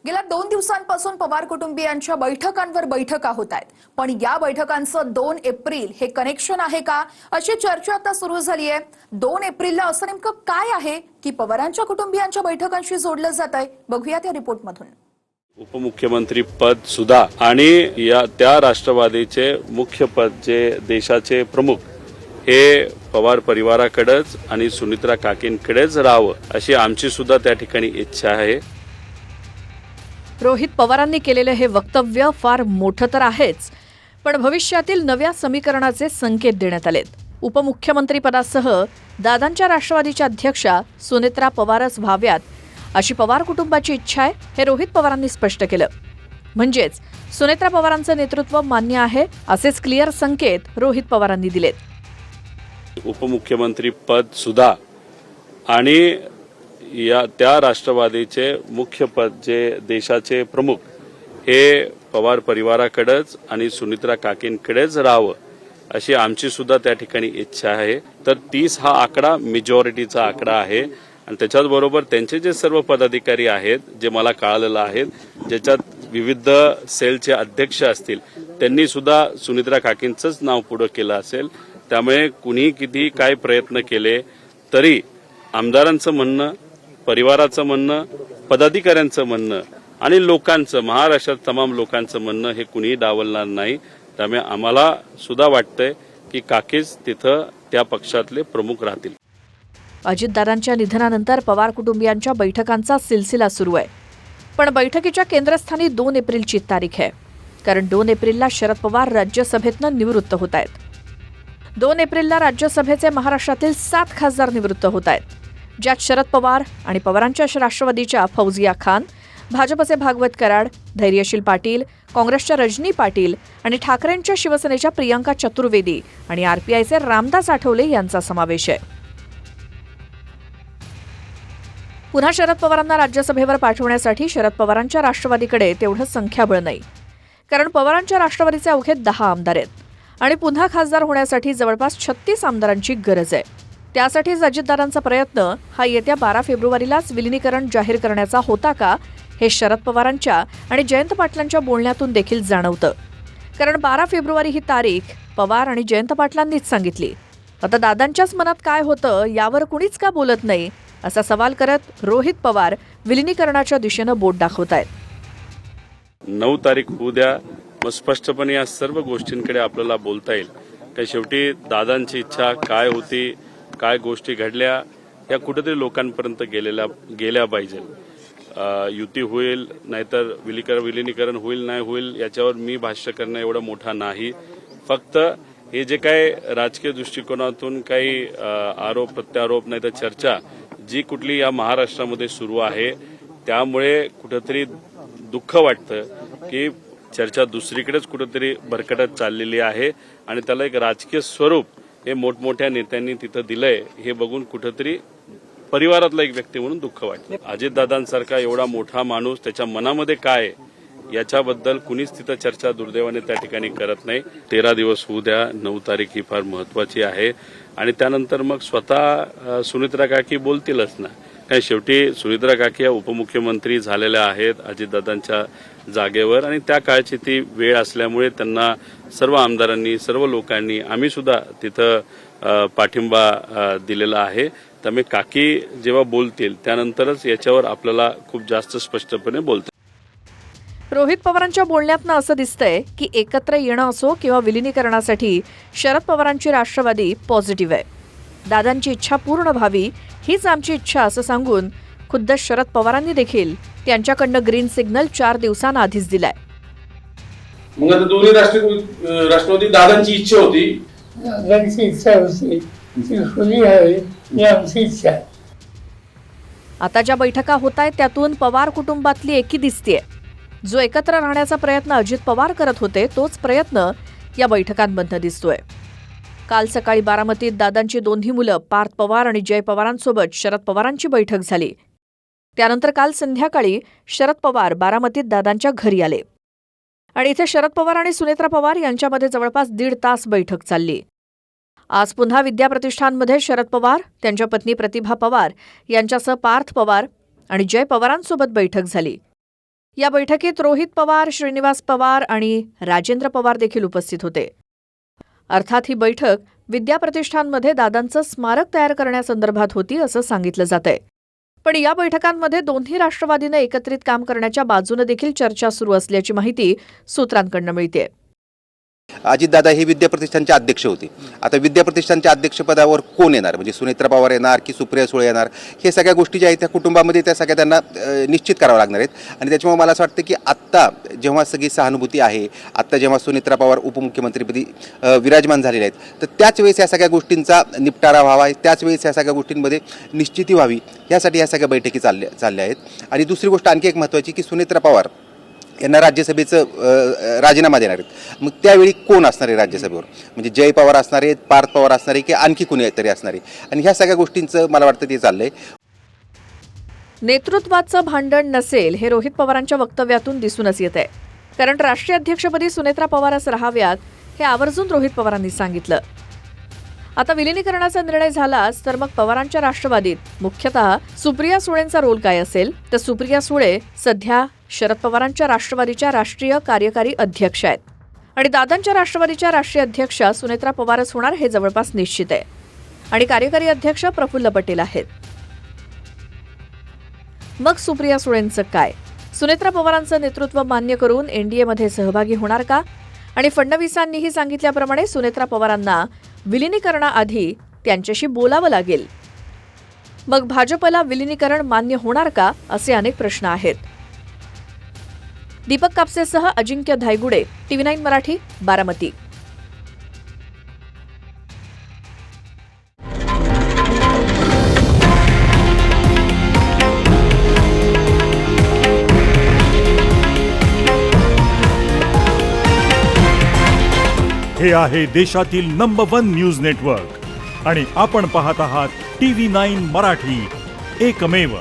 गेल्या 2 दिवसांपासून पवार कुटुंबियांच्या बैठकांवर बैठका होत आहेत. पण या बैठकांचं 2 एप्रिल हे कनेक्शन आहे का अशी चर्चा आता सुरू झाली आहे. 2 एप्रिलला असं नेमकं काय आहे की पवारांच्या कुटुंबियांच्या बैठकांशी जोडलं जात आहे? बघूया त्या रिपोर्टमधून. उपमुख्यमंत्री पद सुद्धा आणि त्या राष्ट्रवादीचे मुख्य पद जे देशाचे प्रमुख हे पवार परिवाराकडेच आणि सुनित्रा काकींकडेच राहावं अशी आमची सुद्धा त्या ठिकाणी इच्छा आहे. रोहित पवारांनी केलेले हे वक्तव्य फार मोठं तर आहेच, पण भविष्यातील नव्या समीकरणाचे संकेत देण्यात आलेत. उपमुख्यमंत्रीपदासह दादांच्या राष्ट्रवादीच्या अध्यक्षा सुनेत्रा पवारच व्हाव्यात अशी पवार कुटुंबाची इच्छा आहे, हे रोहित पवारांनी स्पष्ट केलं. म्हणजेच सुनेत्रा पवारांचं नेतृत्व मान्य आहे असेच क्लिअर संकेत रोहित पवारांनी दिलेत. उपमुख्यमंत्री पद सुद्धा आणि त्या राष्ट्रवादीचे मुख्य पद जे देशाचे प्रमुख हे पवार परिवाराकडेच आणि सुनित्रा काकींकडेच राहावं अशी आमची सुद्धा त्या ठिकाणी इच्छा आहे. तर 30 हा आकडा मेजॉरिटीचा आकडा आहे आणि त्याच्याच बरोबर त्यांचे जे सर्व पदाधिकारी आहेत जे मला कळालेलं आहे, ज्याच्यात विविध सेलचे अध्यक्ष असतील, त्यांनी सुद्धा सुनित्रा काकींचंच नाव पुढे केलं असेल. त्यामुळे कुणी किती काय प्रयत्न केले तरी आमदारांचं म्हणणं, परिवाराचं म्हणणं, पदाधिकाऱ्यांचं म्हणणं आणि लोकांचं, महाराष्ट्रात तमाम लोकांचं म्हणणं हे कुणीही डावलणार नाही. त्यामुळे आम्हाला सुद्धा वाटतंय की काकीच तिथं त्या पक्षातले प्रमुख राहतील. अजितदादांच्या निधनानंतर पवार कुटुंबियांच्या बैठकांचा सिलसिला सुरू आहे. पण बैठकीच्या केंद्रस्थानी 2 एप्रिलची तारीख आहे, कारण 2 एप्रिलला शरद पवार राज्यसभेतनं निवृत्त होत आहेत. 2 एप्रिलला राज्यसभेचे महाराष्ट्रातील 7 खासदार निवृत्त होत आहेत, ज्यात शरद पवार आणि पवारांच्या राष्ट्रवादीच्या फौजिया खान, भाजपचे भागवत कराड, धैर्यशील पाटील, काँग्रेसच्या रजनी पाटील आणि ठाकरेंच्या शिवसेनेच्या प्रियंका चतुर्वेदी आणि आरपीआयचे रामदास आठवले यांचा समावेश आहे. पुन्हा शरद पवारांना राज्यसभेवर पाठवण्यासाठी शरद पवारांच्या राष्ट्रवादीकडे तेवढं संख्याबळ नाही, कारण पवारांच्या राष्ट्रवादीचे अवघे 10 आमदार आहेत आणि पुन्हा खासदार होण्यासाठी जवळपास 36 आमदारांची गरज आहे. त्यासाठीच अजितदादांचा प्रयत्न हा येत्या 12 फेब्रुवारीलाच विलिनीकरण जाहीर करण्याचा होता का, हे शरद पवारांच्या आणि जयंत पाटलांच्या बोलण्यातून देखील जाणवतं. कारण 12 फेब्रुवारी ही तारीख पवार आणि जयंत पाटलांनीच सांगितली. आता दादांच्याच मनात काय होतं यावर कुणीच का बोलत नाही असा सवाल करत रोहित पवार विलिनीकरणाच्या दिशेनं बोट दाखवतायत. 9 तारीख होऊ द्या, मग स्पष्टपणे या सर्व गोष्टींकडे आपल्याला बोलता येईल. त्या शेवटी दादांची इच्छा काय होती, काय गोष्टी घडल्या, या कुठेतरी लोकांपर्यंत गेल्या पाहिजे. युती होईल नाहीतर विलिनीकरण होईल नाही होईल याच्यावर मी भाष्य करणं एवढं मोठा नाही. फक्त हे जे काय राजकीय दृष्टिकोनातून काही आरोप प्रत्यारोप नाही तर चर्चा जी कुठली या महाराष्ट्रामध्ये सुरू आहे, त्यामुळे कुठेतरी दुःख वाटतं की चर्चा दुसरीकडेच कुठेतरी भरकटत चाललेली आहे आणि त्याला एक राजकीय स्वरूप हे मोठमोठ्या नेत्यांनी तिथं दिलंय हे बघून कुठेतरी परिवारातला एक व्यक्ती म्हणून दुःख वाटतं. अजितदादांसारखा एवढा मोठा माणूस त्याच्या मनामध्ये काय याच्याबद्दल कुणीच तिथं चर्चा दुर्दैवाने त्या ठिकाणी करत नाही. 13 दिवस होऊ द्या, 9 तारीख ही फार महत्वाची आहे आणि त्यानंतर मग स्वतः सुनित्रा काकी बोलतीलच ना. कारण शेवटी सुनित्रा काकी या उपमुख्यमंत्री झालेल्या आहेत अजितदादांच्या जागेवर आणि त्या काळची ती वेळ असल्यामुळे त्यांना सर्व आमदारांनी, सर्व लोकांनी, आम्ही सुद्धा तिथं पाठिंबा दिलेला आहे. त्यामुळे काकी जेव्हा बोलतील त्यानंतरच याच्यावर आपल्याला खूप जास्त स्पष्टपणे बोलता. रोहित पवारांच्या बोलण्यातनं असं दिसतंय की एकत्र येणं असो किंवा विलिनीकरणासाठी शरद पवारांची राष्ट्रवादी पॉझिटिव्ह आहे. दादांची इच्छा पूर्ण व्हावी हीच आमची इच्छा असं सांगून खुद्द शरद पवारांनी देखील त्यांच्याकडनं ग्रीन सिग्नल 4 दिवसांआधीच दिलाय. मग आता दोन्ही राष्ट्रवादी दादांची इच्छा होती, दादांची इच्छा होती, ती खुली आहे ही आमची इच्छा आहे. आता ज्या बैठका होत आहेत त्यातून पवार कुटुंबातली एकी दिसतेय. जो एकत्र राहण्याचा प्रयत्न अजित पवार करत होते तोच प्रयत्न या बैठकांमधनं दिसतोय. काल सकाळी बारामतीत दादांची दोन्ही मुलं पार्थ पवार आणि जय पवारांसोबत शरद पवारांची बैठक झाली. त्यानंतर काल संध्याकाळी शरद पवार बारामतीत दादांच्या घरी आले आणि इथे शरद पवार आणि सुनेत्रा पवार यांच्यामध्ये जवळपास 1.5 तास बैठक चालली. आज पुन्हा विद्याप्रतिष्ठानमध्ये शरद पवार, त्यांच्या पत्नी प्रतिभा पवार यांच्यासह पार्थ पवार आणि जय पवारांसोबत बैठक झाली. या बैठकीत रोहित पवार, श्रीनिवास पवार आणि राजेंद्र पवार देखील उपस्थित होते. अर्थात ही बैठक विद्याप्रतिष्ठानमध्ये दादांचं स्मारक तयार करण्यासंदर्भात होती असं सांगितलं जातंय. पण या बैठकांमध्ये दोन्ही राष्ट्रवादीनं एकत्रित काम करण्याच्या बाजूनं देखील चर्चा सुरू असल्याची माहिती सूत्रांकडून मिळतेय. अजितदादा हे विद्याप्रतिष्ठानचे अध्यक्ष होते. आता विद्याप्रतिष्ठानच्या अध्यक्षपदावर कोण येणार, म्हणजे सुनेत्रा पवार येणार की सुप्रिया सुळे येणार, हे सगळ्या गोष्टी ज्या आहेत त्या कुटुंबामध्ये त्या सगळ्या त्यांना निश्चित करावं लागणार आहेत. आणि त्याच्यामुळे मला असं वाटतं की आत्ता जेव्हा सगळी सहानुभूती आहे, आत्ता जेव्हा सुनेत्रा पवार उपमुख्यमंत्रीपदी विराजमान झालेले आहेत, तर त्याच वेळेस या सगळ्या गोष्टींचा निपटारा व्हावा, त्याच वेळेस या सगळ्या गोष्टींमध्ये निश्चिती व्हावी, यासाठी या सगळ्या बैठकी चालल्या आहेत. आणि दुसरी गोष्ट आणखी एक महत्त्वाची की सुनेत्रा पवार यांना राज्यसभेचं राजीनामा देणार आहेत. मग त्यावेळी कोण असणार आहे राज्यसभेवर, म्हणजे जय पवार असणार आहेत, पार्थ पवार असणार आहे की आणखी कुणी तरी असणार आहे. आणि ह्या सगळ्या गोष्टींचं मला वाटतं ते चाललंय. नेतृत्वाचं भांडण नसेल हे रोहित पवारांच्या वक्तव्यातून दिसूनच येत आहे. कारण राष्ट्रीय अध्यक्षपदी सुनेत्रा पवारच राहाव्यात हे आवर्जून रोहित पवारांनी सांगितलं. आता विलिनीकरणाचा निर्णय झालाच तर मग पवारांच्या राष्ट्रवादीत मुख्यतः सुप्रिया सुळेंचा रोल काय असेल, तर सुप्रिया सुळे सध्या शरद पवारांच्या राष्ट्रवादीच्या राष्ट्रीय कार्यकारी अध्यक्ष आहेत आणि दादांच्या राष्ट्रवादीच्या राष्ट्रीय अध्यक्षा सुनेत्रा पवारच होणार हे जवळपास निश्चित आहे. आणि कार्यकारी अध्यक्ष प्रफुल्ल पटेल आहेत. मग सुप्रिया सुळेंचं काय? सुनेत्रा पवारांचं नेतृत्व मान्य करून एनडीएमध्ये सहभागी होणार का? आणि फडणवीसांनीही सांगितल्याप्रमाणे सुनेत्रा पवारांना विलिनीकरणाआधी त्यांच्याशी बोलावं लागेल. मग भाजपला विलिनीकरण मान्य होणार का, असे अनेक प्रश्न आहेत. दीपक कापसेसह अजिंक्य धायगुडे, TV9 मराठी, बारामती. हे आहे देशातील नंबर 1 न्यूज नेटवर्क आणि आपण पाहत आहात TV9 मराठी, एकमेव.